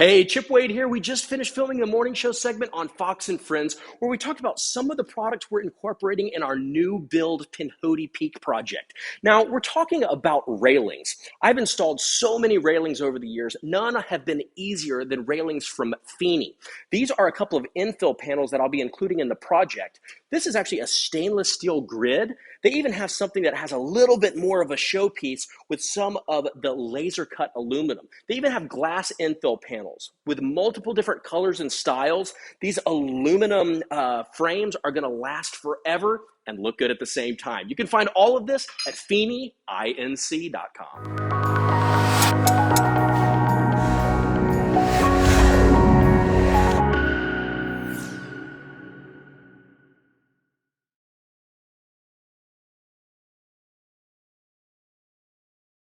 Hey, Chip Wade here. We just finished filming the morning show segment on Fox and Friends, where we talked about some of the products we're incorporating in our new build Pinhoti Peak project. Now, we're talking about railings. I've installed so many railings over the years. None have been easier than railings from Feeney. These are a couple of infill panels that I'll be including in the project. This is actually a stainless steel grid. They even have something that has a little bit more of a showpiece with some of the laser cut aluminum. They even have glass infill panels with multiple different colors and styles. These aluminum frames are going to last forever and look good at the same time. You can find all of this at FeeneyINC.com.